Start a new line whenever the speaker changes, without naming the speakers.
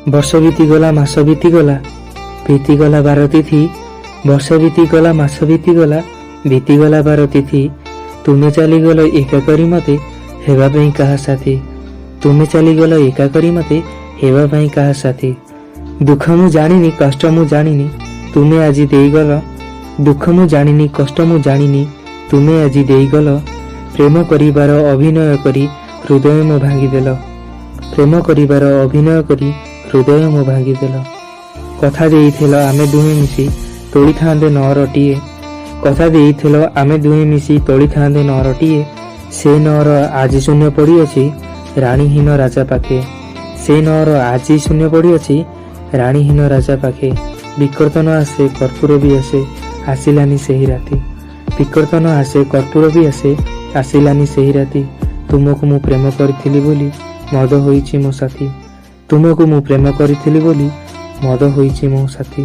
ବର୍ଷ ବିତିଗଲା ମାସ ବିତିଗଲା ବିତିଗଲା 12 ତିଥି। ବର୍ଷ ବିତିଗଲା ମାସ ବିତିଗଲା ବିତିଗଲା 12 ତିଥି। ତୁମେ ଚାଲିଗଲ ଏକା କରି ମତେ ହେବା ପାଇଁ କାହା ସାଥୀ। ତୁମେ ଚାଲିଗଲ ଏକା କରି ମତେ ହେବା ପାଇଁ କାହା ସାଥୀ। ଦୁଃଖ ମୁଁ ଜାଣିନି କଷ୍ଟ ମୁଁ ଜାଣିନି ତୁମେ ଆଜି ଦେଇଗଲ। ଦୁଃଖ ମୁଁ ଜାଣିନି କଷ୍ଟ ମୁଁ ଜାଣିନି ତୁମେ ଆଜି ଦେଇଗଲ। ପ୍ରେମ କରିବାର ଅଭିନୟ କରି ହୃଦୟ ମୋ ଭାଙ୍ଗିଦେଲ। ପ୍ରେମ କରିବାର ଅଭିନୟ କରି ହୃଦୟ ମୋ ଭାଙ୍ଗିଦେଲ। କଥା ଦେଇଥିଲ ଆମେ ଦୁହେଁ ମିଶି ତୋଳିଥାନ୍ତେ ନଅରଟିଏ। କଥା ଦେଇଥିଲ ଆମେ ଦୁହେଁ ମିଶି ତୋଳିଥାନ୍ତେ ନଅରଟିଏ। ସେ ନଅର ଆଜି ଶୂନ୍ୟ ପଡ଼ିଅଛି ରାଣୀହୀନ ରାଜା ପାଖେ। ସେ ନଅର ଆଜି ଶୂନ୍ୟ ପଡ଼ିଅଛି ରାଣୀହୀନ ରାଜା ପାଖେ। ବିକର୍ତ୍ତନ ଆସେ କର୍ପୂର ବି ଆସେ ଆସିଲାନି ସେହି ରାତି। ବିକର୍ତ୍ତନ ଆସେ କର୍ପୂର ବି ଆସେ ଆସିଲାନି ସେହି ରାତି। ତୁମକୁ ମୁଁ ପ୍ରେମ କରିଥିଲି ବୋଲି ମଦ ହୋଇଛି ମୋ ସାଥୀ। ତୁମକୁ ମୁଁ ପ୍ରେମ କରିଥିଲି ବୋଲି ମଦ ହୋଇଛି ମୋ ସାଥୀ।